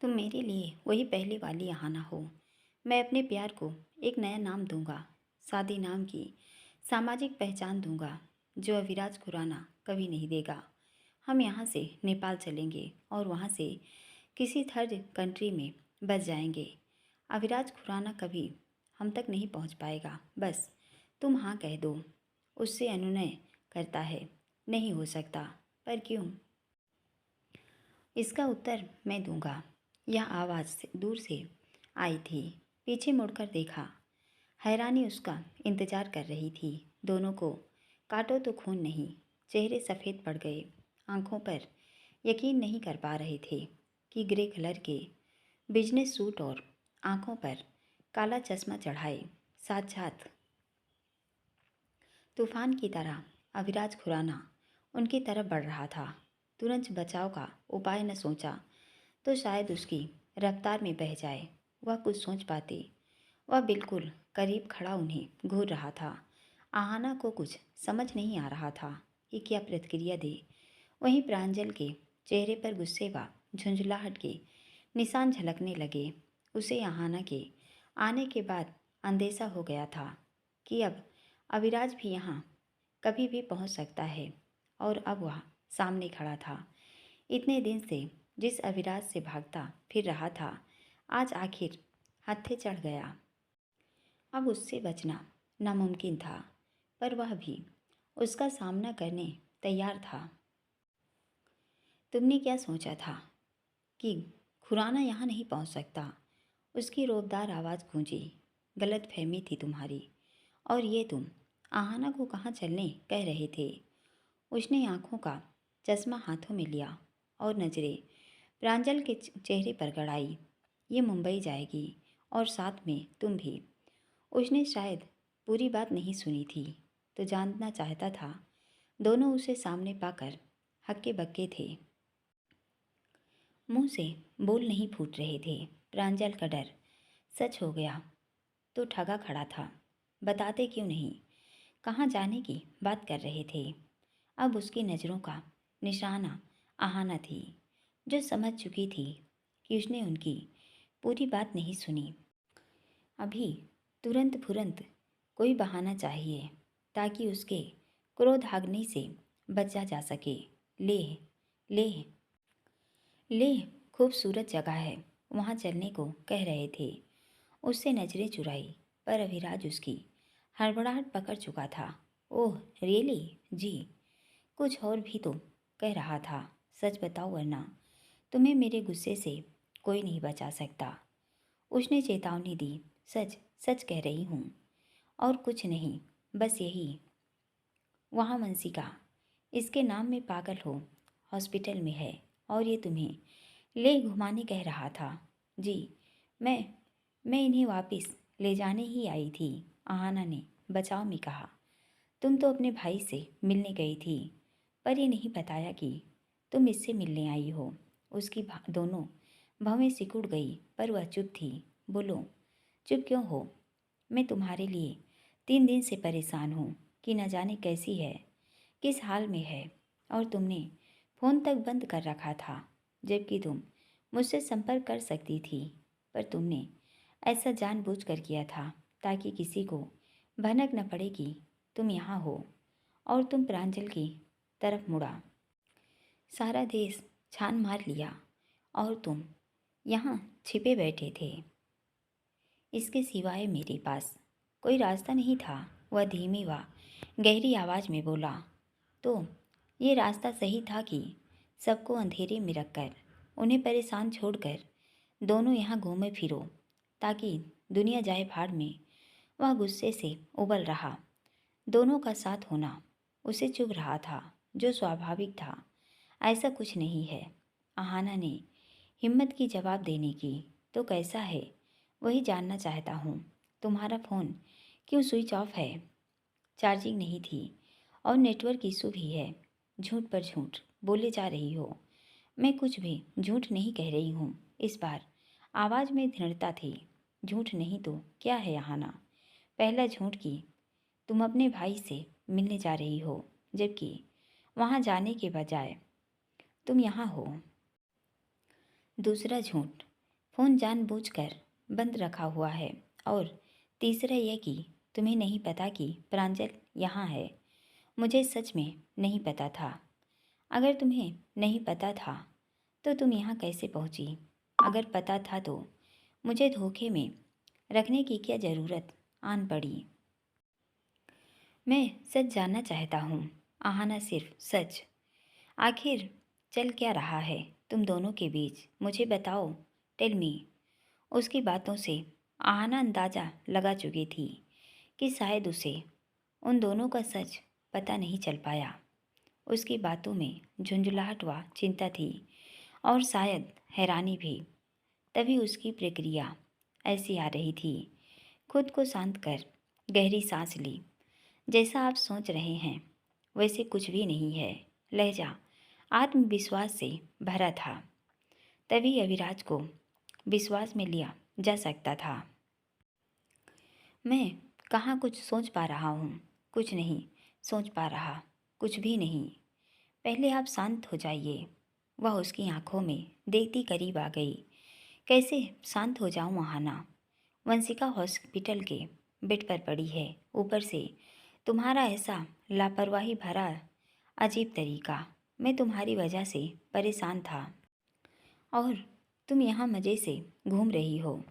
तुम मेरे लिए वही पहले वाली आहाना हो। मैं अपने प्यार को एक नया नाम दूंगा, सादे नाम की सामाजिक पहचान दूंगा, जो अविराज खुराना कभी नहीं देगा। हम यहाँ से नेपाल चलेंगे और वहाँ से किसी थर्ड कंट्री में बस जाएंगे। अविराज खुराना कभी हम तक नहीं पहुँच पाएगा। बस तुम हाँ कह दो। उससे अनुनय करता है, नहीं हो सकता। पर क्यों? इसका उत्तर मैं दूंगा। यह आवाज़ दूर से आई थी। पीछे मुड़कर देखा। हैरानी उसका इंतजार कर रही थी। दोनों को काटो तो खून नहीं। चेहरे सफ़ेद पड़ गए। आंखों पर यकीन नहीं कर पा रहे थे कि ग्रे कलर के बिजनेस सूट और आंखों पर काला चश्मा चढ़ाए साक्षात तूफान की तरह अविराज खुराना उनकी तरफ बढ़ रहा था। तुरंत बचाव का उपाय न सोचा तो शायद उसकी रफ्तार में बह जाए। वह कुछ सोच पाते। वह बिल्कुल करीब खड़ा उन्हें घूर रहा था। आहाना को कुछ समझ नहीं आ रहा था कि क्या प्रतिक्रिया दे। वहीं प्रांजल के चेहरे पर गुस्से व झुंझलाहट के निशान झलकने लगे। उसे आहाना के आने के बाद अंदेशा हो गया था कि अब अविराज भी यहाँ कभी भी पहुँच सकता है। और अब वह सामने खड़ा था। इतने दिन से जिस अविराज से भागता फिर रहा था, आज आखिर हत्थे चढ़ गया। अब उससे बचना नामुमकिन था, पर वह भी उसका सामना करने तैयार था। तुमने क्या सोचा था कि खुराना यहाँ नहीं पहुँच सकता? उसकी रोबदार आवाज़ गूंजी। गलत फहमी थी तुम्हारी। और ये तुम आहाना को कहाँ चलने कह रहे थे? उसने आंखों का चश्मा हाथों में लिया और नज़रें प्रांजल के चेहरे पर गड़ाई। ये मुंबई जाएगी और साथ में तुम भी। उसने शायद पूरी बात नहीं सुनी थी तो जानना चाहता था। दोनों उसे सामने पाकर हक्के बक्के थे। मुंह से बोल नहीं फूट रहे थे। प्रांजल का डर सच हो गया तो ठगा खड़ा था। बताते क्यों नहीं? कहाँ जाने की बात कर रहे थे? अब उसकी नज़रों का निशाना आहाना थी, जो समझ चुकी थी कि उसने उनकी पूरी बात नहीं सुनी। अभी तुरंत फुरंत कोई बहाना चाहिए ताकि उसके क्रोध आग्नि से बचा जा सके। ले ले ले, खूबसूरत जगह है, वहाँ चलने को कह रहे थे। उससे नजरें चुराई पर अभिराज उसकी हड़बड़ाहट पकड़ चुका था। ओह रियली जी, कुछ और भी तो कह रहा था। सच बताओ वरना तुम्हें मेरे गुस्से से कोई नहीं बचा सकता। उसने चेतावनी दी। सच सच कह रही हूँ और कुछ नहीं, बस यही। वहाँ वंशिका इसके नाम में पागल हो हॉस्पिटल में है और ये तुम्हें ले घुमाने कह रहा था। जी, मैं मैं इन्हें वापस ले जाने ही आई थी, आहाना ने बचाव में कहा। तुम तो अपने भाई से मिलने गई थी, पर ये नहीं बताया कि तुम इससे मिलने आई हो। उसकी दोनों भवें सिकुड़ गई पर वह चुप थी। बोलो, चुप क्यों हो? मैं तुम्हारे लिए 3 दिन से परेशान हूँ कि न जाने कैसी है, किस हाल में है। और तुमने फ़ोन तक बंद कर रखा था, जबकि तुम मुझसे संपर्क कर सकती थी। पर तुमने ऐसा जानबूझकर किया था ताकि किसी को भनक न पड़े कि तुम यहाँ हो। और तुम प्रांजल की तरफ मुड़ा। सारा देश छान मार लिया और तुम यहाँ छिपे बैठे थे। इसके सिवाय मेरे पास कोई रास्ता नहीं था। वह धीमी व गहरी आवाज़ में बोला। तो ये रास्ता सही था कि सबको अंधेरे में रखकर, उन्हें परेशान छोड़कर दोनों यहाँ घूमे फिरो ताकि दुनिया जाए भाड़ में? वह गुस्से से उबल रहा। दोनों का साथ होना उसे चुभ रहा था, जो स्वाभाविक था। ऐसा कुछ नहीं है, आहाना ने हिम्मत की जवाब देने की। तो कैसा है वही जानना चाहता हूँ। तुम्हारा फ़ोन क्यों स्विच ऑफ है? चार्जिंग नहीं थी और नेटवर्क इशू भी है। झूठ पर झूठ बोले जा रही हो। मैं कुछ भी झूठ नहीं कह रही हूँ। इस बार आवाज़ में दृढ़ता थी। झूठ नहीं तो क्या है आहाना? पहला झूठ कि तुम अपने भाई से मिलने जा रही हो, जबकि वहाँ जाने के बजाय तुम यहाँ हो। दूसरा झूठ फ़ोन जानबूझकर बंद रखा हुआ है, और तीसरा यह कि तुम्हें नहीं पता कि प्रांजल यहाँ है। मुझे सच में नहीं पता था। अगर तुम्हें नहीं पता था तो तुम यहाँ कैसे पहुँची? अगर पता था तो मुझे धोखे में रखने की क्या ज़रूरत आन पड़ी? मैं सच जानना चाहता हूँ आहाना, सिर्फ सच। आखिर चल क्या रहा है तुम दोनों के बीच? मुझे बताओ, टेल मी। उसकी बातों से आहाना अंदाज़ा लगा चुकी थी कि शायद उसे उन दोनों का सच पता नहीं चल पाया। उसकी बातों में झुंझुलाहट व चिंता थी, और शायद हैरानी भी। तभी उसकी प्रक्रिया ऐसी आ रही थी। खुद को शांत कर गहरी सांस ली। जैसा आप सोच रहे हैं वैसे कुछ भी नहीं है। लहजा आत्मविश्वास से भरा था। तभी अविराज को विश्वास में लिया जा सकता था। मैं कहाँ कुछ सोच पा रहा हूँ? कुछ नहीं सोच पा रहा, कुछ भी नहीं। पहले आप शांत हो जाइए। वह उसकी आंखों में देखती करीब आ गई। कैसे शांत हो जाऊं आहाना? वंशिका हॉस्पिटल के बेड पर पड़ी है। ऊपर से तुम्हारा ऐसा लापरवाही भरा अजीब तरीका। मैं तुम्हारी वजह से परेशान था, और तुम यहाँ मज़े से घूम रही हो,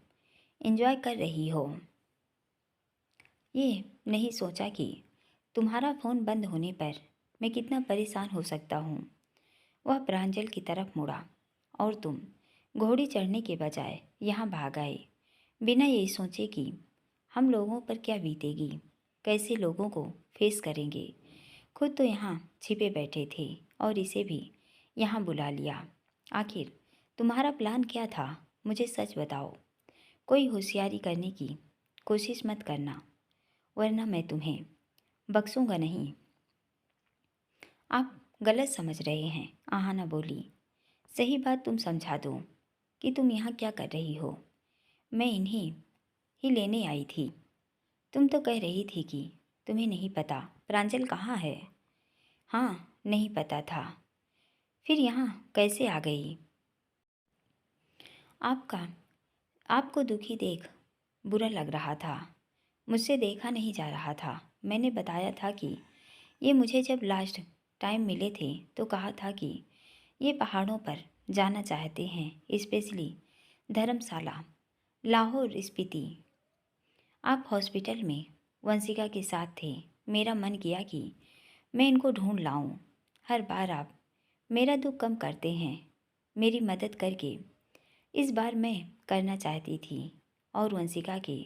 एंजॉय कर रही हो। ये नहीं सोचा कि तुम्हारा फ़ोन बंद होने पर मैं कितना परेशान हो सकता हूँ। वह प्रांजल की तरफ मुड़ा, और तुम घोड़ी चढ़ने के बजाय यहाँ भाग आए, बिना ये सोचे कि हम लोगों पर क्या बीतेगी, कैसे लोगों को फेस करेंगे। खुद तो यहाँ छिपे बैठे थे और इसे भी यहाँ बुला लिया। आखिर तुम्हारा प्लान क्या था? मुझे सच बताओ। कोई होशियारी करने की कोशिश मत करना, वरना मैं तुम्हें बख्शूंगा नहीं। आप गलत समझ रहे हैं, आहाना बोली। सही बात तुम समझा दो कि तुम यहाँ क्या कर रही हो। मैं इन्हीं ही लेने आई थी। तुम तो कह रही थी कि तुम्हें नहीं पता प्रांजल कहाँ है। हाँ, नहीं पता था। फिर यहाँ कैसे आ गई? आपका आपको दुखी देख बुरा लग रहा था। मुझसे देखा नहीं जा रहा था। मैंने बताया था कि ये मुझे जब लास्ट टाइम मिले थे तो कहा था कि ये पहाड़ों पर जाना चाहते हैं, स्पेशली धर्मशाला, लाहौर, स्पीति। आप हॉस्पिटल में वंशिका के साथ थे। मेरा मन किया कि मैं इनको ढूंढ लाऊं। हर बार आप मेरा दुख कम करते हैं, मेरी मदद करके। इस बार मैं करना चाहती थी, और वंशिका के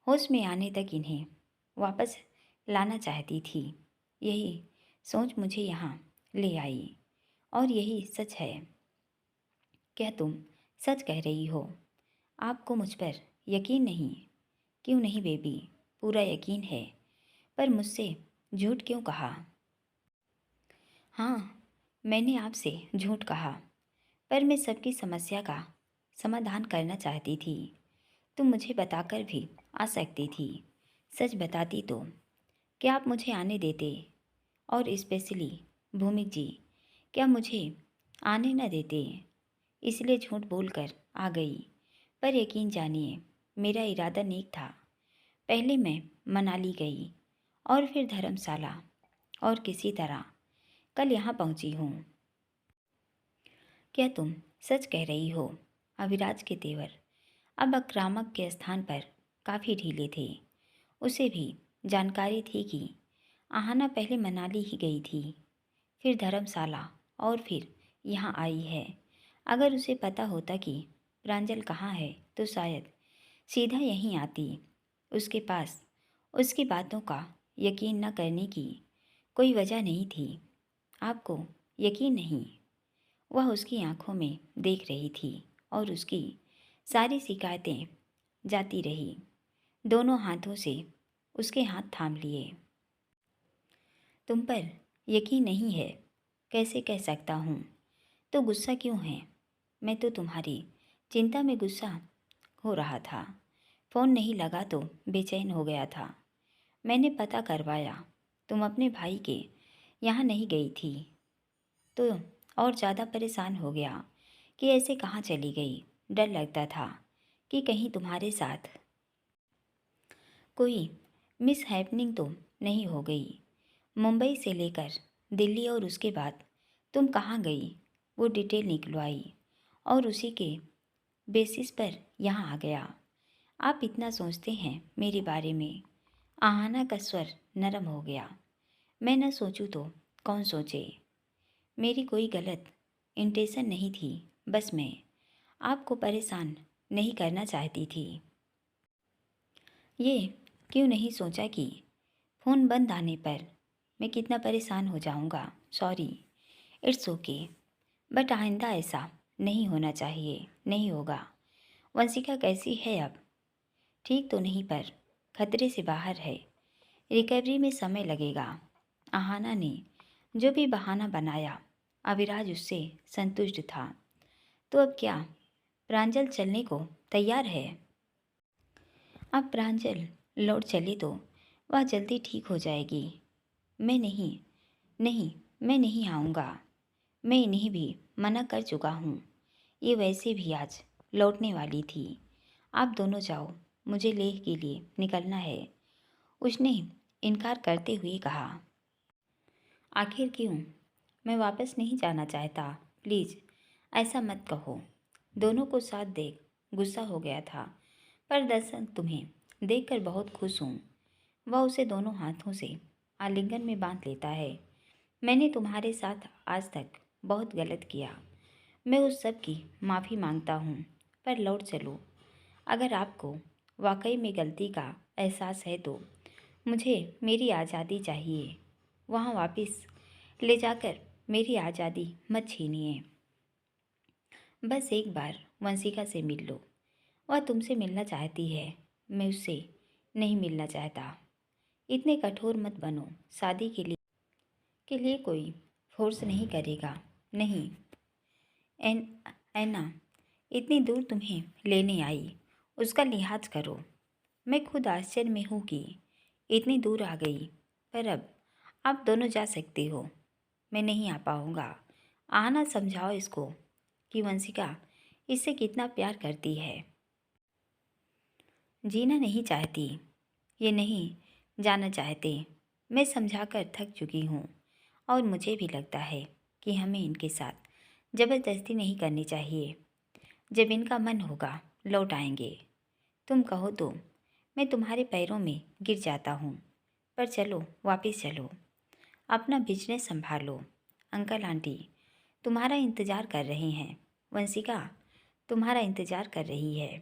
होश में आने तक इन्हें वापस लाना चाहती थी। यही सोच मुझे यहाँ ले आई, और यही सच है। क्या तुम सच कह रही हो? आपको मुझ पर यकीन नहीं? क्यों नहीं बेबी, पूरा यकीन है, पर मुझसे झूठ क्यों कहा? हाँ, मैंने आपसे झूठ कहा, पर मैं सबकी समस्या का समाधान करना चाहती थी। तुम मुझे बताकर भी आ सकती थी। सच बताती तो क्या आप मुझे आने देते? और स्पेशली भूमिक जी, क्या मुझे आने न देते? इसलिए झूठ बोलकर आ गई। पर यकीन जानिए, मेरा इरादा नेक था। पहले मैं मनाली गई, और फिर धर्मशाला, और किसी तरह कल यहाँ पहुँची हूँ। क्या तुम सच कह रही हो? अविराज के तेवर अब आक्रामक के स्थान पर काफ़ी ढीले थे। उसे भी जानकारी थी कि आहाना पहले मनाली ही गई थी, फिर धर्मशाला, और फिर यहाँ आई है। अगर उसे पता होता कि प्रांजल कहाँ है तो शायद सीधा यहीं आती। उसके पास उसकी बातों का यकीन न करने की कोई वजह नहीं थी। आपको यकीन नहीं? वह उसकी आंखों में देख रही थी, और उसकी सारी शिकायतें जाती रही। दोनों हाथों से उसके हाथ थाम लिए। तुम पर यकीन नहीं है कैसे कह सकता हूँ? तो गुस्सा क्यों है? मैं तो तुम्हारी चिंता में गुस्सा हो रहा था। फ़ोन नहीं लगा तो बेचैन हो गया था। मैंने पता करवाया, तुम अपने भाई के यहाँ नहीं गई थी, तो और ज़्यादा परेशान हो गया कि ऐसे कहाँ चली गई। डर लगता था कि कहीं तुम्हारे साथ कोई मिसहैपनिंग तो नहीं हो गई। मुंबई से लेकर दिल्ली और उसके बाद तुम कहाँ गई, वो डिटेल निकलवाई और उसी के बेसिस पर यहाँ आ गया। आप इतना सोचते हैं मेरे बारे में। आहाना का स्वर नरम हो गया। मैं न सोचूं तो कौन सोचे। मेरी कोई गलत इंटेंशन नहीं थी, बस मैं आपको परेशान नहीं करना चाहती थी। ये क्यों नहीं सोचा कि फ़ोन बंद आने पर मैं कितना परेशान हो जाऊंगा। सॉरी, इट्स ओके, बट आइंदा ऐसा नहीं होना चाहिए। नहीं होगा। वंशिका कैसी है अब? ठीक तो नहीं पर खतरे से बाहर है। रिकवरी में समय लगेगा। आहाना ने जो भी बहाना बनाया, अविराज उससे संतुष्ट था। तो अब क्या प्रांजल चलने को तैयार है? अब प्रांजल लौट चले तो वह जल्दी ठीक हो जाएगी। मैं नहीं, नहीं, मैं नहीं आऊँगा। मैं इन्हें भी मना कर चुका हूँ। ये वैसे भी आज लौटने वाली थी। आप दोनों जाओ, मुझे लेह के लिए निकलना है, उसने इनकार करते हुए कहा। आखिर क्यों? मैं वापस नहीं जाना चाहता। प्लीज़ ऐसा मत कहो। दोनों को साथ देख गुस्सा हो गया था, पर दरअसल तुम्हें देखकर बहुत खुश हूँ। वह उसे दोनों हाथों से आलिंगन में बांध लेता है। मैंने तुम्हारे साथ आज तक बहुत गलत किया। मैं उस सब की माफ़ी मांगता हूँ, पर लौट चलो। अगर आपको वाकई में गलती का एहसास है तो मुझे मेरी आज़ादी चाहिए। वहाँ वापस ले जाकर मेरी आज़ादी मत छीनिए। बस एक बार वंशिका से मिल लो। वह तुमसे मिलना चाहती है, मैं उससे नहीं मिलना चाहता। इतने कठोर मत बनो। शादी के लिए कोई फोर्स नहीं करेगा। नहीं एन ऐना इतनी दूर तुम्हें लेने आई, उसका लिहाज करो। मैं खुद आश्चर्य में हूँ कि इतनी दूर आ गई, पर अब आप दोनों जा सकते हो। मैं नहीं आ पाऊँगा। आना समझाओ इसको कि वंशिका इससे कितना प्यार करती है। जीना नहीं चाहती, ये नहीं जाना चाहते। मैं समझाकर थक चुकी हूँ और मुझे भी लगता है कि हमें इनके साथ ज़बरदस्ती नहीं करनी चाहिए। जब इनका मन होगा लौट आएंगे। तुम कहो तो मैं तुम्हारे पैरों में गिर जाता हूँ, पर चलो वापस चलो। अपना बिजनेस संभालो। अंकल आंटी तुम्हारा इंतज़ार कर रहे हैं। वंशिका तुम्हारा इंतज़ार कर रही है।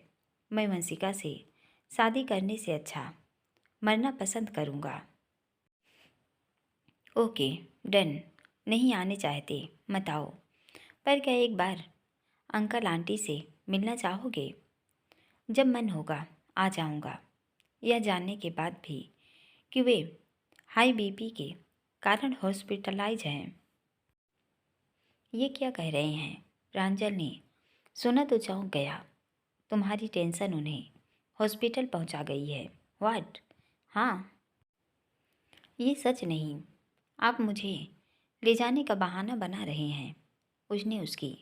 मैं वंशिका से शादी करने से अच्छा मरना पसंद करूँगा। Okay, done. नहीं आने चाहते मत आओ, पर क्या एक बार अंकल आंटी से मिलना चाहोगे? जब मन होगा आ जाऊँगा। यह जानने के बाद भी कि वे हाई बीपी के कारण हॉस्पिटलाइज हैं। ये क्या कह रहे हैं? प्रांजल ने सुना तो चौंक गया। तुम्हारी टेंशन उन्हें हॉस्पिटल पहुंचा गई है। व्हाट? हाँ, ये सच नहीं। आप मुझे ले जाने का बहाना बना रहे हैं। उसने उसकी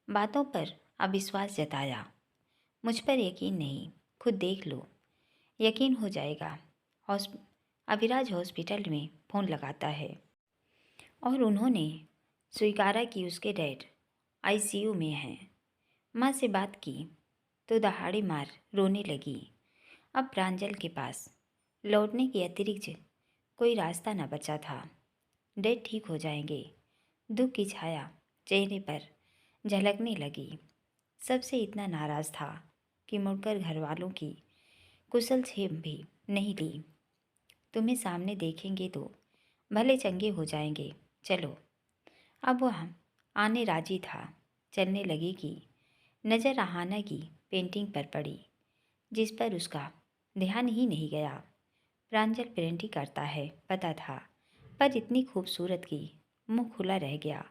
बातों पर अविश्वास जताया। मुझ पर यकीन नहीं, खुद देख लो, यकीन हो जाएगा। हॉस्प अभिराज हॉस्पिटल में फ़ोन लगाता है और उन्होंने स्वीकारा कि उसके डैड आईसीयू में हैं। माँ से बात की तो दहाड़ी मार रोने लगी। अब प्रांजल के पास लौटने के अतिरिक्त कोई रास्ता न बचा था। डैड ठीक हो जाएंगे। दुख की छाया चेहरे पर झलकने लगी। सबसे इतना नाराज़ था कि मुड़कर घर वालों की कुशल क्षेम भी नहीं ली। तुम्हें सामने देखेंगे तो भले चंगे हो जाएंगे। चलो। अब वह आने राजी था। चलने लगी कि नज़र आहाना की पेंटिंग पर पड़ी, जिस पर उसका ध्यान ही नहीं गया। प्रांजल पेंटिंग करता है पता था, पर इतनी खूबसूरत कि मुंह खुला रह गया।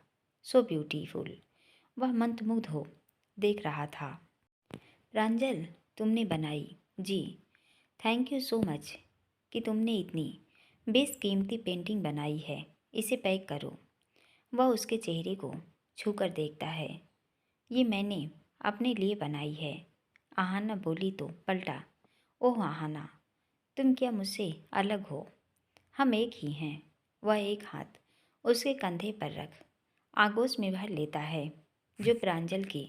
So beautiful. वह मंत्रमुग्ध हो देख रहा था। प्रांजल तुमने बनाई? जी। थैंक यू सो मच कि तुमने इतनी बेशकीमती पेंटिंग बनाई है। इसे पैक करो। वह उसके चेहरे को छूकर देखता है। ये मैंने अपने लिए बनाई है। आहाना बोली तो पलटा, ओह आहाना, तुम क्या मुझसे अलग हो? हम एक ही हैं। वह एक हाथ उसके कंधे पर रख आगोश में भर लेता है, जो प्रांजल के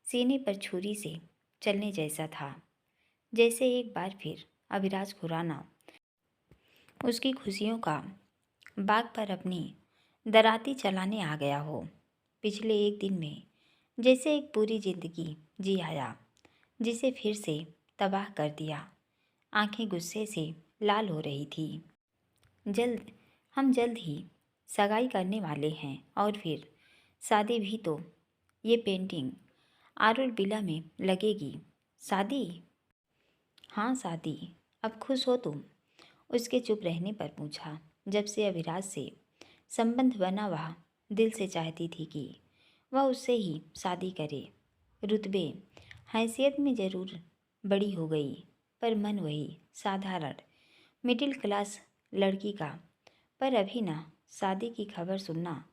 सीने पर छुरी से चलने जैसा था। जैसे एक बार फिर अभिराज खुराना उसकी खुशियों का बाग पर अपनी दराती चलाने आ गया हो। पिछले एक दिन में जैसे एक पूरी जिंदगी जी आया, जिसे फिर से तबाह कर दिया। आंखें गुस्से से लाल हो रही थी। हम जल्द ही सगाई करने वाले हैं और फिर शादी भी तो। ये पेंटिंग आरुल बिला में लगेगी। शादी? हाँ शादी। अब खुश हो तुम? उसके चुप रहने पर पूछा। जब से अभिराज से संबंध बना वह दिल से चाहती थी कि वह उससे ही शादी करे। रुतबे हैसियत में ज़रूर बड़ी हो गई, पर मन वही साधारण मिडिल क्लास लड़की का। पर अभी ना शादी की खबर सुनना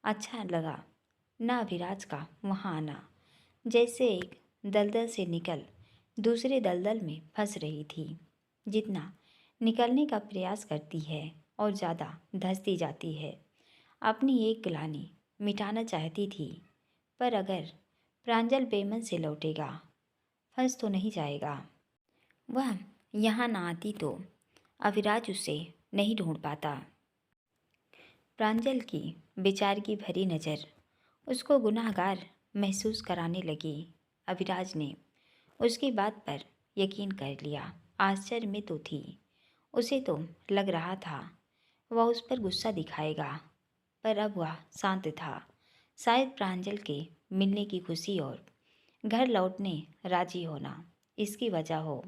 अच्छा लगा, ना अभिराज का वहाँ आना। जैसे एक दलदल से निकल दूसरे दलदल में फंस रही थी। जितना निकलने का प्रयास करती है और ज़्यादा धंसती जाती है। अपनी एक ग्लानि मिटाना चाहती थी, पर अगर प्रांजल बेमन से लौटेगा, फंस तो नहीं जाएगा। वह यहाँ ना आती तो अविराज उसे नहीं ढूंढ पाता। प्रांजल की बेचारगी भरी नज़र उसको गुनाहगार महसूस कराने लगी। अविराज ने उसकी बात पर यकीन कर लिया। आश्चर्य में तो थी। उसे तो लग रहा था वह उस पर गुस्सा दिखाएगा, पर अब वह शांत था। शायद प्रांजल के मिलने की खुशी और घर लौटने राजी होना इसकी वजह हो।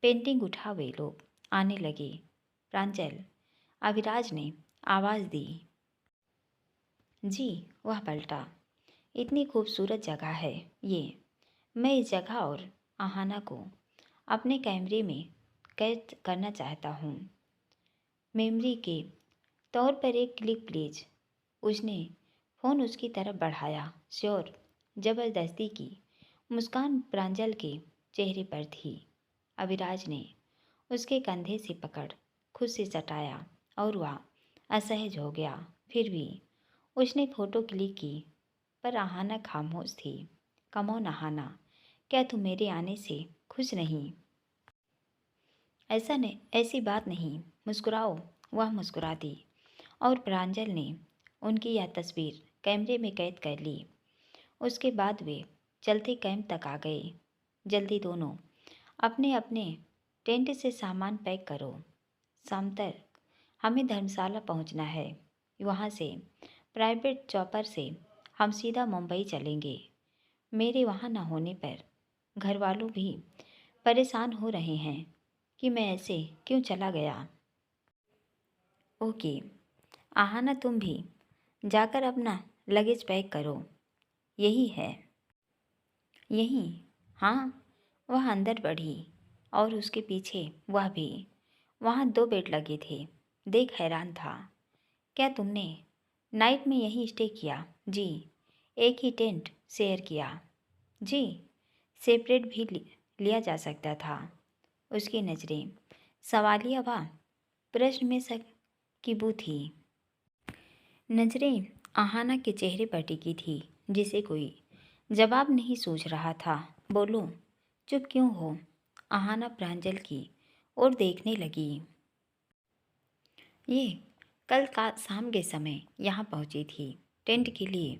पेंटिंग उठा वे लोग आने लगे। प्रांजल, अविराज ने आवाज़ दी। जी। वह पलटा, इतनी खूबसूरत जगह है ये। मैं इस जगह और आहाना को अपने कैमरे में कैद करना चाहता हूँ। मेमोरी के तौर पर एक क्लिप प्लीज। उसने फ़ोन उसकी तरफ बढ़ाया। श्योर। ज़बरदस्ती की मुस्कान प्रांजल के चेहरे पर थी। अविराज ने उसके कंधे से पकड़ खुद से सटाया और वह असहज हो गया। फिर भी उसने फ़ोटो क्लिक की, पर आहाना खामोश थी। कमोन आहाना, क्या तुम मेरे आने से खुश नहीं? ऐसा नहीं, ऐसी बात नहीं, मुस्कुराओ। वह मुस्कुरा दी और प्रांजल ने उनकी यह तस्वीर कैमरे में कैद कर ली। उसके बाद वे चलते कैंप तक आ गए। जल्दी दोनों अपने अपने टेंट से सामान पैक करो। शाम तक हमें धर्मशाला पहुंचना है। वहां से प्राइवेट चॉपर से हम सीधा मुंबई चलेंगे। मेरे वहां न होने पर घर वालों भी परेशान हो रहे हैं कि मैं ऐसे क्यों चला गया। ओके। आहाना, तुम भी जाकर अपना लगेज पैक करो। यही है? यही। हाँ। वह अंदर बढ़ी और उसके पीछे वह भी। वहाँ 2 बेड लगे थे। देख हैरान था। क्या तुमने नाइट में यहीं स्टे किया? जी। एक ही टेंट शेयर किया? जी। सेपरेट भी लिया जा सकता था। उसकी नज़रें सवालिया व प्रश्न में सकीबू थी। नज़रें आहाना के चेहरे पर टिकी थी, जिसे कोई जवाब नहीं सूझ रहा था। बोलो, चुप क्यों हो? आहाना प्रांजल की ओर देखने लगी। ये कल का शाम के समय यहाँ पहुँची थी। टेंट के लिए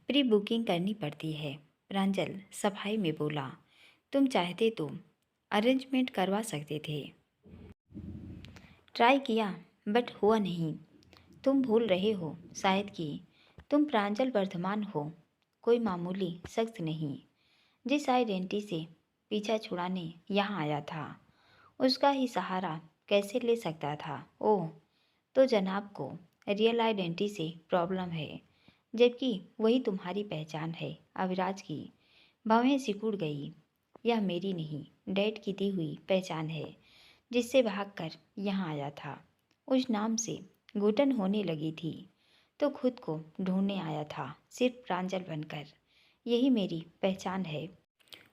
प्री बुकिंग करनी पड़ती है। प्रांजल सफाई में बोला। तुम चाहते तो अरेंजमेंट करवा सकते थे। ट्राई किया, बट हुआ नहीं। तुम भूल रहे हो शायद कि तुम प्रांजल वर्धमान हो, कोई मामूली शख्स नहीं। जिस आइडेंटिटी से पीछा छुड़ाने यहाँ आया था, उसका ही सहारा कैसे ले सकता था? ओह, तो जनाब को रियल आइडेंटिटी से प्रॉब्लम है, जबकि वही तुम्हारी पहचान है। अविराज की भवें सिकुड़ गई। यह मेरी नहीं, डैड की दी हुई पहचान है, जिससे भागकर यहाँ आया था। उस नाम से घुटन होने लगी थी तो खुद को ढूंढने आया था, सिर्फ प्रांजल बनकर। यही मेरी पहचान है।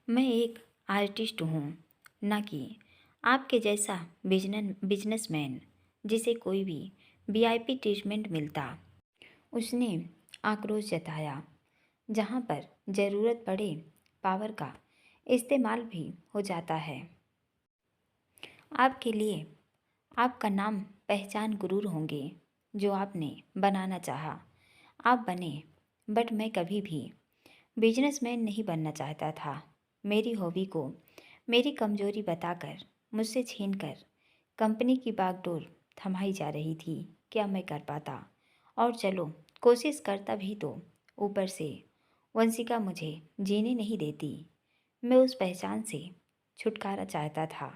मैं एक आर्टिस्ट हूँ, ना कि आपके जैसा बिजनेसमैन जिसे कोई भी वीआईपी ट्रीटमेंट मिलता। उसने आक्रोश जताया। जहाँ पर ज़रूरत पड़े पावर का इस्तेमाल भी हो जाता है। आपके लिए आपका नाम पहचान गुरूर होंगे जो आपने बनाना चाहा, आप बने। बट मैं कभी भी बिजनेसमैन नहीं बनना चाहता था। मेरी हॉबी को मेरी कमजोरी बताकर, मुझसे छीनकर कंपनी की बागडोर थमाई जा रही थी। क्या मैं कर पाता? और चलो कोशिश करता भी तो ऊपर से वंशिका मुझे जीने नहीं देती। मैं उस पहचान से छुटकारा चाहता था।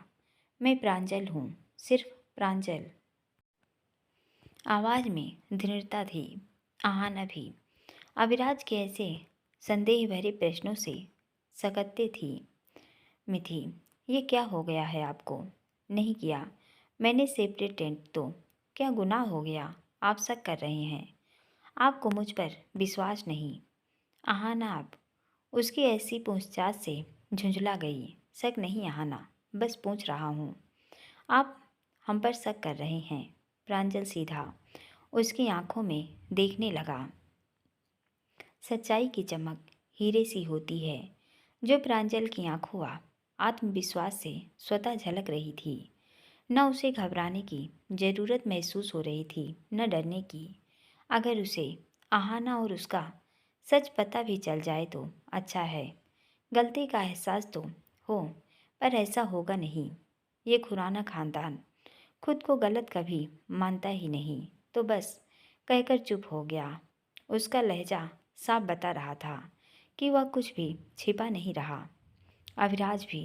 मैं प्रांजल हूँ, सिर्फ प्रांजल। आवाज़ में दृढ़ता थी। आहाना भी अविराज के ऐसे संदेह भरे प्रश्नों से सकते थी। मिथि, ये क्या हो गया है आपको? नहीं किया मैंने सेपरेट टेंट तो क्या गुनाह हो गया? आप शक कर रहे हैं। आपको मुझ पर विश्वास नहीं। आहाना आप उसकी ऐसी पूछताछ से झुंझला गई। शक नहीं आहाना, बस पूछ रहा हूँ। आप हम पर शक कर रहे हैं। प्रांजल सीधा उसकी आंखों में देखने लगा। सच्चाई की चमक हीरे सी होती है, जो प्रांजल की आंखों आत्मविश्वास से स्वतः झलक रही थी। न उसे घबराने की जरूरत महसूस हो रही थी, न डरने की। अगर उसे आहाना और उसका सच पता भी चल जाए तो अच्छा है। गलती का एहसास तो हो, पर ऐसा होगा नहीं। ये खुराना खानदान खुद को गलत कभी मानता ही नहीं। तो बस कहकर चुप हो गया। उसका लहजा साफ बता रहा था कि वह कुछ भी छिपा नहीं रहा। अविराज भी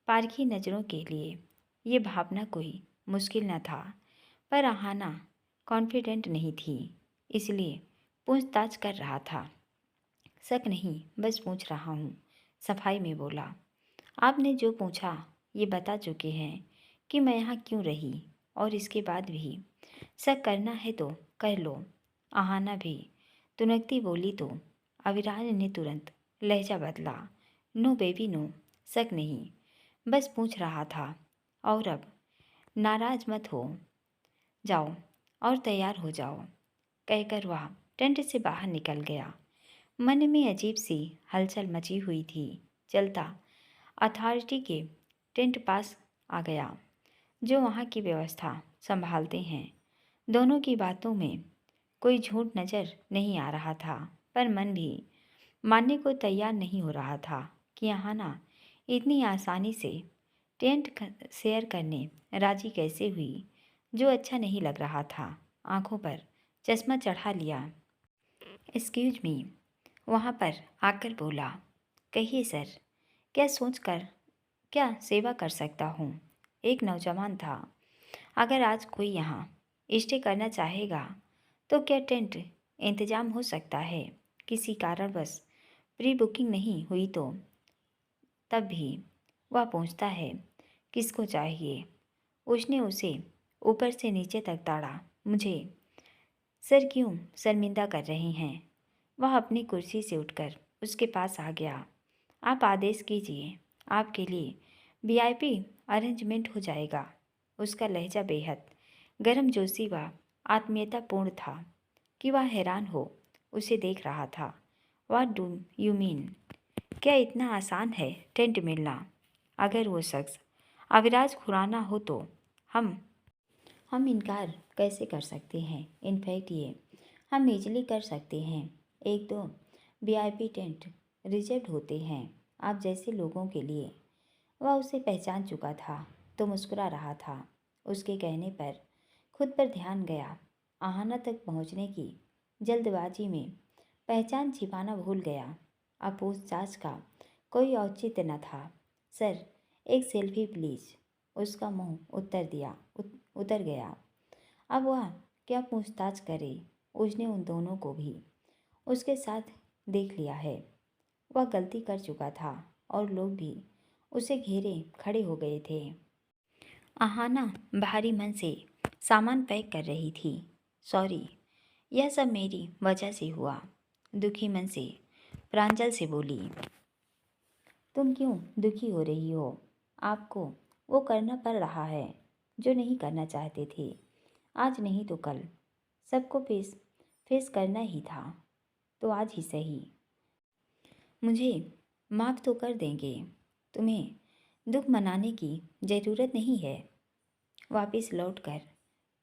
पारखी नज़रों के लिए ये भावना कोई मुश्किल न था, पर आहाना कॉन्फिडेंट नहीं थी, इसलिए पूछताछ कर रहा था। शक नहीं, बस पूछ रहा हूँ, सफाई में बोला। आपने जो पूछा ये बता चुके हैं कि मैं यहाँ क्यों रही, और इसके बाद भी शक करना है तो कर लो। आहाना भी तुनकती बोली तो अविराज ने तुरंत लहजा बदला। नो बेबी नो, शक नहीं, बस पूछ रहा था। और अब नाराज मत हो, जाओ और तैयार हो जाओ, कहकर वह टेंट से बाहर निकल गया। मन में अजीब सी हलचल मची हुई थी। चलता अथॉरिटी के टेंट पास आ गया, जो वहाँ की व्यवस्था संभालते हैं। दोनों की बातों में कोई झूठ नज़र नहीं आ रहा था, पर मन भी मानने को तैयार नहीं हो रहा था कि आहाना इतनी आसानी से टेंट शेयर करने राजी कैसे हुई, जो अच्छा नहीं लग रहा था। आंखों पर चश्मा चढ़ा लिया। एक्सक्यूज मी, वहाँ पर आकर बोला। कहिए सर, क्या सोचकर क्या सेवा कर सकता हूँ? एक नौजवान था। अगर आज कोई यहाँ स्टे करना चाहेगा तो क्या टेंट इंतज़ाम हो सकता है? किसी कारणवश प्री बुकिंग नहीं हुई तो तब भी वह पूछता है किसको चाहिए। उसने उसे ऊपर से नीचे तक ताड़ा। मुझे। सर क्यों शर्मिंदा कर रहे हैं? वह अपनी कुर्सी से उठकर उसके पास आ गया। आप आदेश कीजिए, आपके लिए वीआईपी अरेंजमेंट हो जाएगा। उसका लहजा बेहद गर्मजोशी व आत्मीयतापूर्ण था कि वह हैरान हो उसे देख रहा था। What do you mean? क्या इतना आसान है टेंट मिलना? अगर वो शख्स अविराज खुराना हो तो हम इनकार कैसे कर सकते हैं? इनफैक्ट ये हम इजली कर सकते हैं। एक दो वीआईपी टेंट रिजर्व होते हैं आप जैसे लोगों के लिए। वह उसे पहचान चुका था तो मुस्कुरा रहा था। उसके कहने पर खुद पर ध्यान गया। आहाना तक पहुंचने की जल्दबाजी में पहचान छिपाना भूल गया। अब पूछताछ का कोई औचित्य न था। सर, एक सेल्फी प्लीज। उसका मुंह उतर गया। अब वह क्या पूछताछ करे? उसने उन दोनों को भी उसके साथ देख लिया है। वह गलती कर चुका था और लोग भी उसे घेरे खड़े हो गए थे। आहाना भारी मन से सामान पैक कर रही थी। सॉरी, यह सब मेरी वजह से हुआ। दुखी मन से प्रांजल से बोली, तुम क्यों दुखी हो रही हो? आपको वो करना पड़ रहा है जो नहीं करना चाहते थे। आज नहीं तो कल सबको फेस फेस करना ही था, तो आज ही सही। मुझे माफ़ तो कर देंगे। तुम्हें दुख मनाने की ज़रूरत नहीं है। वापस लौटकर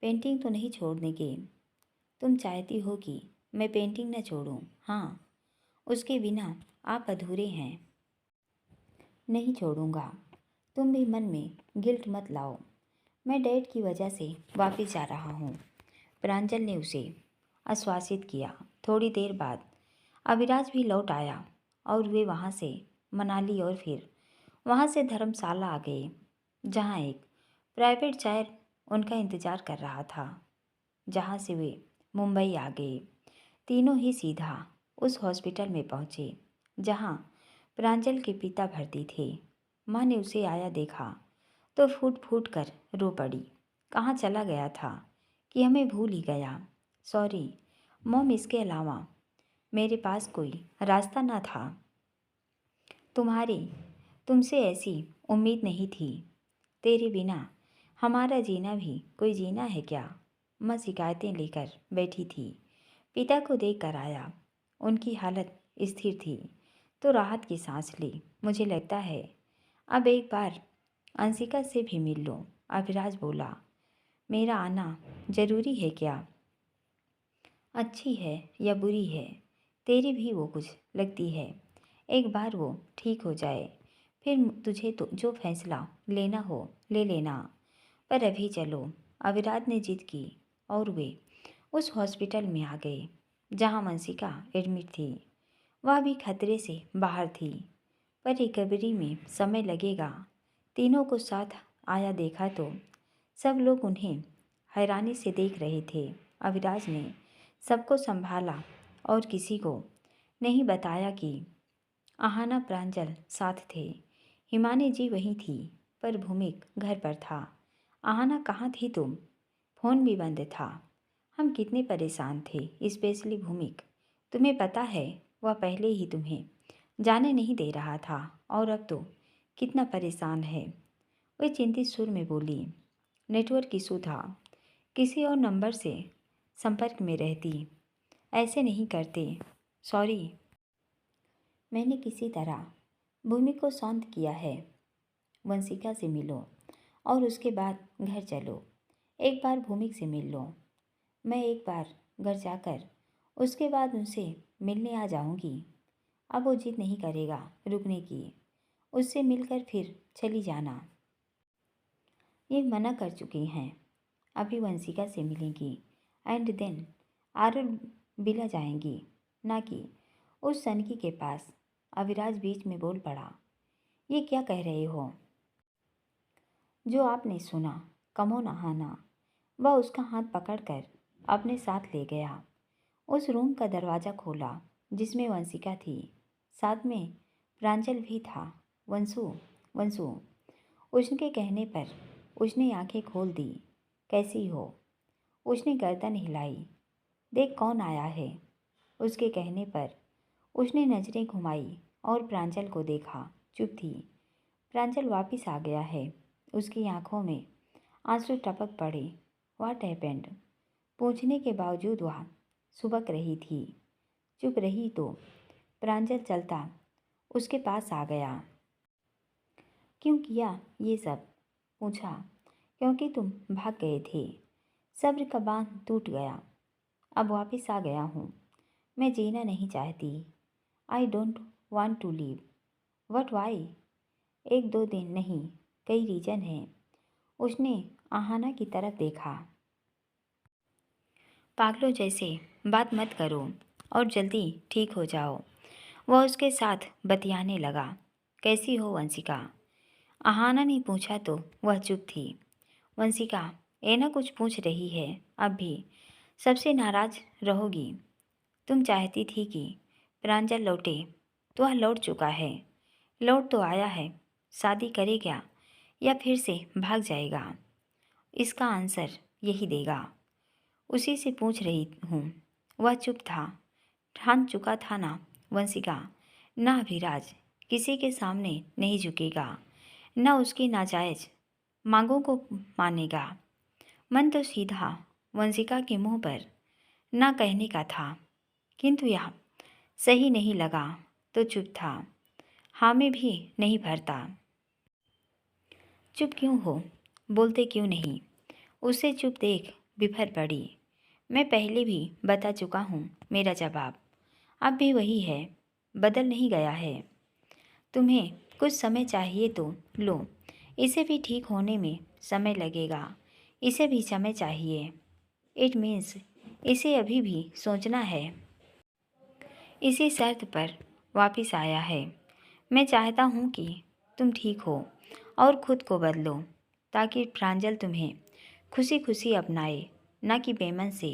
पेंटिंग तो नहीं छोड़ देंगे। तुम चाहती हो कि मैं पेंटिंग न छोड़ूं? हाँ, उसके बिना आप अधूरे हैं। नहीं छोड़ूंगा। तुम भी मन में गिल्ट मत लाओ। मैं डैड की वजह से वापस जा रहा हूँ। प्रांजल ने उसे आश्वासित किया। थोड़ी देर बाद अविराज भी लौट आया और वे वहाँ से मनाली और फिर वहाँ से धर्मशाला आ गए, जहाँ एक प्राइवेट जार उनका इंतज़ार कर रहा था, जहाँ से वे मुंबई आ गए। तीनों ही सीधा उस हॉस्पिटल में पहुँचे जहाँ प्रांजल के पिता भर्ती थे। माँ ने उसे आया देखा तो फूट फूट कर रो पड़ी। कहाँ चला गया था कि हमें भूल ही गया। सॉरी मॉम, इसके अलावा मेरे पास कोई रास्ता ना था। तुमसे ऐसी उम्मीद नहीं थी। तेरे बिना हमारा जीना भी कोई जीना है क्या? माँ शिकायतें लेकर बैठी थी। पिता को देख कर आया। उनकी हालत स्थिर थी तो राहत की सांस ली। मुझे लगता है अब एक बार अंशिका से भी मिल लो। अभिराज बोला, मेरा आना जरूरी है क्या? अच्छी है या बुरी है, तेरी भी वो कुछ लगती है। एक बार वो ठीक हो जाए फिर तुझे तो जो फैसला लेना हो ले लेना। पर अभी चलो। अविराज ने जिद की और वे उस हॉस्पिटल में आ गए जहां वंशिका एडमिट थी। वह भी खतरे से बाहर थी, पर रिकवरी में समय लगेगा। तीनों को साथ आया देखा तो सब लोग उन्हें हैरानी से देख रहे थे। अविराज ने सबको संभाला और किसी को नहीं बताया कि आहाना प्रांजल साथ थे। हिमानी जी वहीं थी, पर भूमिक घर पर था। आहाना कहाँ थी तुम? फ़ोन भी बंद था। हम कितने परेशान थे, स्पेशली भूमिक। तुम्हें पता है वह पहले ही तुम्हें जाने नहीं दे रहा था और अब तो कितना परेशान है। वह चिंतित सुर में बोली, नेटवर्क इशू था, किसी और नंबर से संपर्क में रहती। ऐसे नहीं करते। सॉरी। मैंने किसी तरह भूमि को शांत किया है। वंशिका से मिलो और उसके बाद घर चलो। एक बार भूमिक से मिल लो। मैं एक बार घर जाकर उसके बाद उनसे मिलने आ जाऊंगी। अब वो जिद नहीं करेगा रुकने की। उससे मिलकर फिर चली जाना। ये मना कर चुकी हैं। अभी वंशिका से मिलेंगी एंड देन आरुल बिला जाएंगी, ना कि उस सनकी के पास। अविराज बीच में बोल पड़ा, ये क्या कह रहे हो? जो आपने सुना। कमो नहाना। वह उसका हाथ पकड़कर अपने साथ ले गया। उस रूम का दरवाज़ा खोला जिसमें वंशिका थी। साथ में प्रांजल भी था। वंशु, वंशु। उसके कहने पर उसने आंखें खोल दी। कैसी हो? उसने गर्दन हिलाई। देख कौन आया है। उसके कहने पर उसने नज़रें घुमाई और प्रांजल को देखा। चुप थी। प्रांजल वापस आ गया है। उसकी आंखों में आंसू टपक पड़े। What happened? पूछने के बावजूद वह सुबक रही थी। चुप रही तो प्रांजल चलता उसके पास आ गया। क्यों किया ये सब? पूछा। क्योंकि तुम भाग गए थे। सब्र का बांध टूट गया। अब वापस आ गया हूँ। मैं जीना नहीं चाहती। I don't want to live. What why? एक दो दिन नहीं, कई रीजन हैं। उसने आहाना की तरफ देखा। पागलों जैसे बात मत करो और जल्दी ठीक हो जाओ। वह उसके साथ बतियाने लगा। कैसी हो वंशिका? आहाना ने पूछा तो वह चुप थी। वंशिका एना कुछ पूछ रही है। अब भी सबसे नाराज रहोगी। तुम चाहती थी कि प्रांजल लौटे, तो वह लौट चुका है। लौट तो आया है। शादी करे क्या या फिर से भाग जाएगा? इसका आंसर यही देगा। उसी से पूछ रही हूँ। वह चुप था। ठान चुका था ना वंशिका, ना अभिराज किसी के सामने नहीं झुकेगा, न उसकी नाजायज मांगों को मानेगा। मन तो सीधा वंशिका के मुंह पर ना कहने का था, किंतु यह सही नहीं लगा तो चुप था। हाँ में भी नहीं भरता। चुप क्यों हो, बोलते क्यों नहीं? उसे चुप देख बिफर पड़ी। मैं पहले भी बता चुका हूँ मेरा जवाब, अब भी वही है, बदल नहीं गया है। तुम्हें कुछ समय चाहिए तो लो, इसे भी ठीक होने में समय लगेगा, इसे भी समय चाहिए। इट मीन्स इसे अभी भी सोचना है। इसी शर्त पर वापस आया है। मैं चाहता हूँ कि तुम ठीक हो और खुद को बदलो, ताकि प्रांजल तुम्हें खुशी खुशी अपनाए, ना कि बेमन से।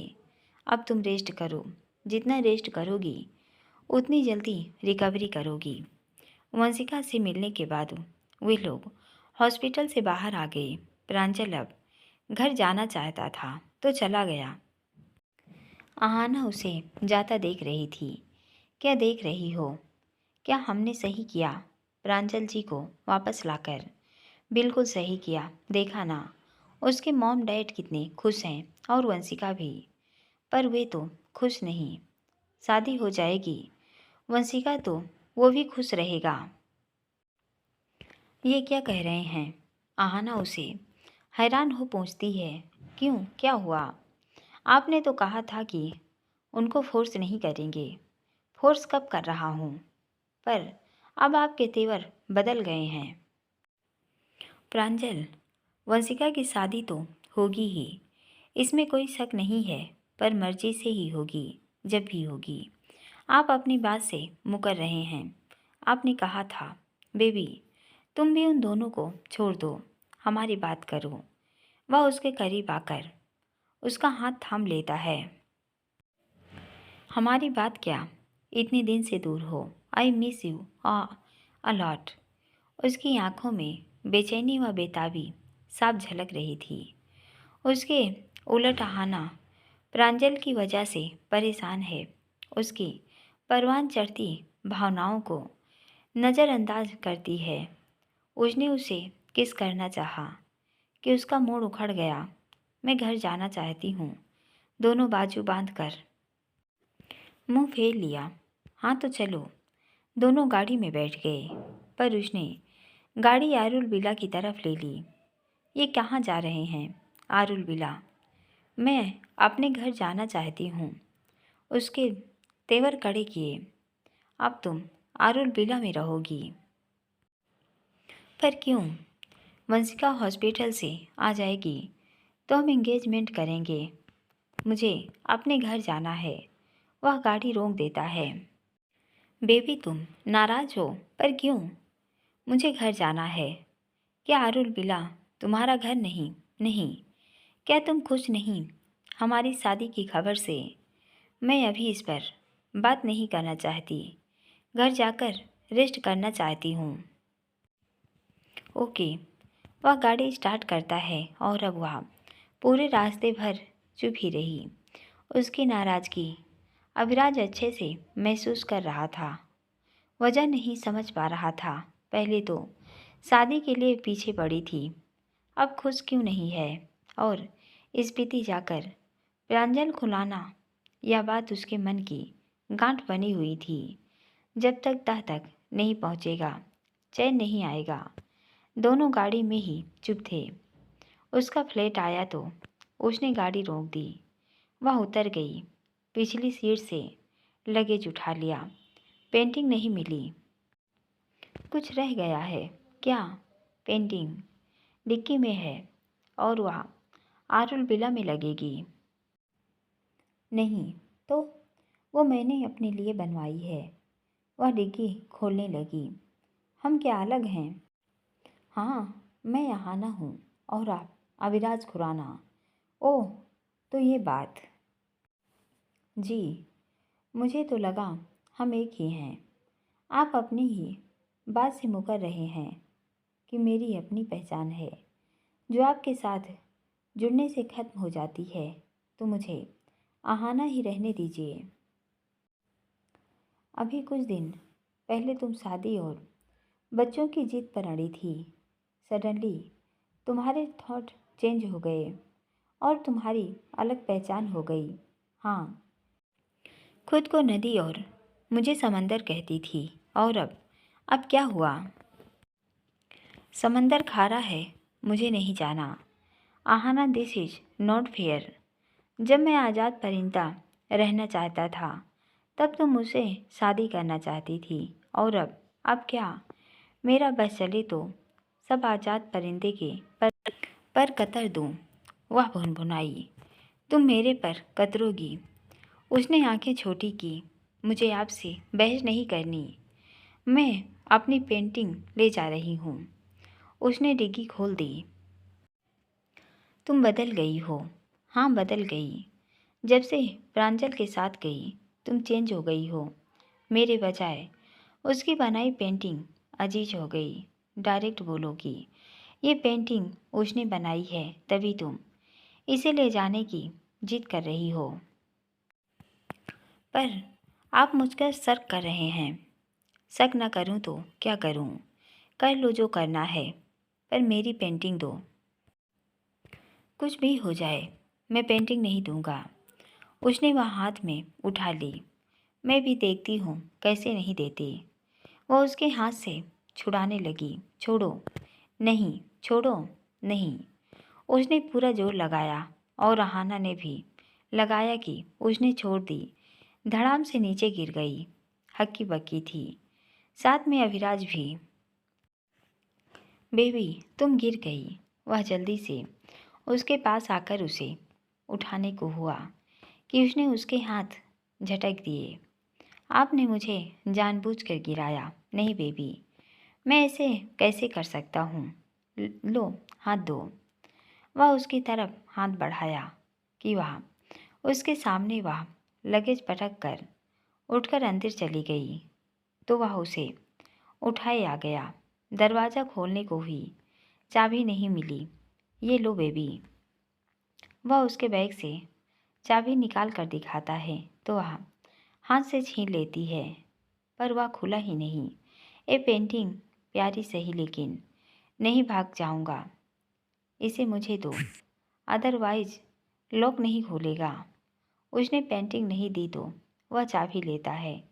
अब तुम रेस्ट करो, जितना रेस्ट करोगी उतनी जल्दी रिकवरी करोगी। वंशिका से मिलने के बाद वे लोग हॉस्पिटल से बाहर आ गए। प्रांजल अब घर जाना चाहता था तो चला गया। आहाना उसे जाता देख रही थी। क्या देख रही हो? क्या हमने सही किया प्रांजल जी को वापस लाकर? बिल्कुल सही किया, देखा ना उसके मॉम डैड कितने खुश हैं, और वंशिका भी। पर वे तो खुश नहीं। शादी हो जाएगी वंशिका तो वो भी खुश रहेगा। ये क्या कह रहे हैं? आहाना उसे हैरान हो पूछती है। क्यों, क्या हुआ? आपने तो कहा था कि उनको फोर्स नहीं करेंगे। फोर्स कब कर रहा हूँ? पर अब आपके तेवर बदल गए हैं। प्रांजल, वंशिका की शादी तो होगी ही, इसमें कोई शक नहीं है, पर मर्जी से ही होगी, जब भी होगी। आप अपनी बात से मुकर रहे हैं। आपने कहा था, बेबी तुम भी उन दोनों को छोड़ दो, हमारी बात करो। वह उसके करीब आकर उसका हाथ थाम लेता है। हमारी बात क्या, इतने दिन से दूर हो। I miss you a lot. उसकी आंखों में बेचैनी व बेताबी साफ झलक रही थी। उसके उलट आहाना प्रांजल की वजह से परेशान है। उसकी परवान चढ़ती भावनाओं को नज़रअंदाज करती है। उसने उसे किस करना चाहा कि उसका मूड उखड़ गया। मैं घर जाना चाहती हूँ, दोनों बाजू बांधकर मुंह फेर लिया। हाँ तो चलो। दोनों गाड़ी में बैठ गए, पर उसने गाड़ी आरुल बिला की तरफ ले ली। ये कहाँ जा रहे हैं आरुल बिला? मैं अपने घर जाना चाहती हूँ। उसके तेवर कड़े किए। अब तुम आरुल बिला में रहोगी। पर क्यों? वंशिका हॉस्पिटल से आ जाएगी तो हम एंगेजमेंट करेंगे। मुझे अपने घर जाना है। वह गाड़ी रोक देता है। बेबी तुम नाराज हो, पर क्यों? मुझे घर जाना है। क्या आरुल बिला तुम्हारा घर नहीं? नहीं। क्या तुम खुश नहीं हमारी शादी की खबर से? मैं अभी इस पर बात नहीं करना चाहती। घर जाकर रेस्ट करना चाहती हूँ। ओके। वह गाड़ी स्टार्ट करता है और अब वह पूरे रास्ते भर चुप ही रही। उसकी नाराज़गी अभिराज अच्छे से महसूस कर रहा था। वजह नहीं समझ पा रहा था। पहले तो शादी के लिए पीछे पड़ी थी, अब खुश क्यों नहीं है? और इस बीती जाकर प्रांजल खुलाना, यह बात उसके मन की गांठ बनी हुई थी। जब तक तह तक नहीं पहुँचेगा चैन नहीं आएगा। दोनों गाड़ी में ही चुप थे। उसका फ्लैट आया तो उसने गाड़ी रोक दी। वह उतर गई। पिछली सीट से लगेज उठा लिया। पेंटिंग नहीं मिली। कुछ रह गया है क्या? पेंटिंग डिक्की में है और वह आरुल बिला में लगेगी। नहीं तो वो मैंने अपने लिए बनवाई है। वह डिग्गी खोलने लगी। हम क्या अलग हैं? हाँ, मैं यहाना हूँ और आप अविराज खुराना। ओह, तो ये बात। जी, मुझे तो लगा हम एक ही हैं। आप अपनी ही बात से मुकर रहे हैं कि मेरी अपनी पहचान है, जो आपके साथ जुड़ने से ख़त्म हो जाती है, तो मुझे आहाना ही रहने दीजिए। अभी कुछ दिन पहले तुम शादी और बच्चों की जिद पर अड़ी थी। सडनली तुम्हारे थॉट चेंज हो गए और तुम्हारी अलग पहचान हो गई। हाँ, खुद को नदी और मुझे समंदर कहती थी, और अब क्या हुआ? समंदर खारा है, मुझे नहीं जाना। Aahana, this is not fair. जब मैं आज़ाद परिंदा रहना चाहता था तब तुम मुझसे शादी करना चाहती थी, और अब क्या? मेरा बस चले तो सब आज़ाद परिंदे के पर कतर दूँ। वाह भुनभुनाई, तुम मेरे पर कतरोगी। उसने आंखें छोटी की। मुझे आपसे बहस नहीं करनी, मैं अपनी पेंटिंग ले जा रही हूँ। उसने डिग्गी खोल दी। तुम बदल गई हो। हाँ, बदल गई। जब से प्रांजल के साथ गई तुम चेंज हो गई हो। मेरे बजाय उसकी बनाई पेंटिंग अजीज हो गई। डायरेक्ट बोलोगी, ये पेंटिंग उसने बनाई है तभी तुम इसे ले जाने की जिद कर रही हो। पर आप मुझ पर शक कर रहे हैं। शक न करूं तो क्या करूं? कर लो जो करना है, पर मेरी पेंटिंग दो। कुछ भी हो जाए मैं पेंटिंग नहीं दूंगा। उसने वह हाथ में उठा ली। मैं भी देखती हूँ कैसे नहीं देती। वह उसके हाथ से छुड़ाने लगी। छोड़ो, नहीं, छोड़ो, नहीं। उसने पूरा जोर लगाया और रहाना ने भी लगाया कि उसने छोड़ दी। धड़ाम से नीचे गिर गई। हक्की बक्की थी, साथ में अभिराज भी। बेबी, तुम गिर गई। वह जल्दी से उसके पास आकर उसे उठाने को हुआ कि उसने उसके हाथ झटक दिए। आपने मुझे जानबूझकर गिराया। नहीं बेबी, मैं ऐसे कैसे कर सकता हूँ? लो, हाथ दो। वह उसकी तरफ हाथ बढ़ाया कि वह उसके सामने वह लगेज पटक कर उठकर अंदर चली गई तो वह उसे उठाए आ गया। दरवाज़ा खोलने को हुई, चाबी नहीं मिली। ये लो बेबी। वह उसके बैग से चाबी निकाल कर दिखाता है तो वह हाथ से छीन लेती है, पर वह खुला ही नहीं। ये पेंटिंग प्यारी सही, लेकिन नहीं भाग जाऊंगा। इसे मुझे दो, अदरवाइज लॉक नहीं खुलेगा। उसने पेंटिंग नहीं दी तो वह चाबी लेता है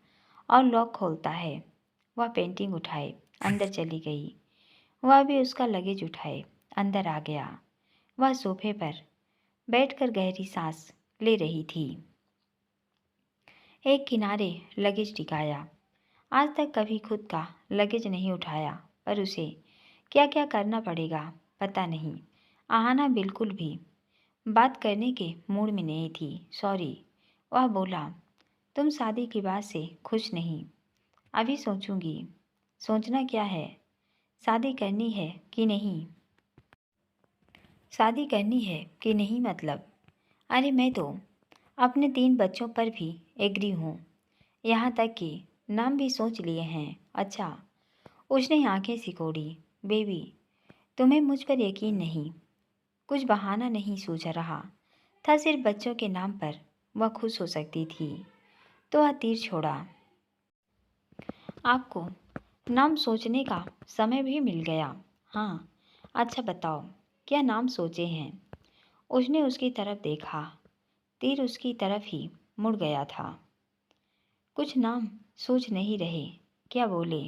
और लॉक खोलता है। वह पेंटिंग उठाए अंदर चली गई। वह भी उसका लगेज उठाए अंदर आ गया। वह सोफे पर बैठकर गहरी सांस ले रही थी। एक किनारे लगेज टिकाया। आज तक कभी खुद का लगेज नहीं उठाया, पर उसे क्या क्या करना पड़ेगा पता नहीं। आहाना बिल्कुल भी बात करने के मूड में नहीं थी। सॉरी, वह बोला। तुम शादी की बात से खुश नहीं? अभी सोचूंगी। सोचना क्या है? शादी करनी है कि नहीं? शादी करनी है कि नहीं मतलब? अरे मैं तो अपने 3 बच्चों पर भी एग्री हूँ। यहाँ तक कि नाम भी सोच लिए हैं। अच्छा, उसने आंखें सिकोड़ी। बेबी, तुम्हें मुझ पर यकीन नहीं? कुछ बहाना नहीं सूझ रहा था। सिर्फ बच्चों के नाम पर वह खुश हो सकती थी तो वह तीर छोड़ा। आपको नाम सोचने का समय भी मिल गया। हाँ, अच्छा बताओ, क्या नाम सोचे हैं? उसने उसकी तरफ देखा। तीर उसकी तरफ ही मुड़ गया था। कुछ नाम सोच नहीं रहे, क्या बोले?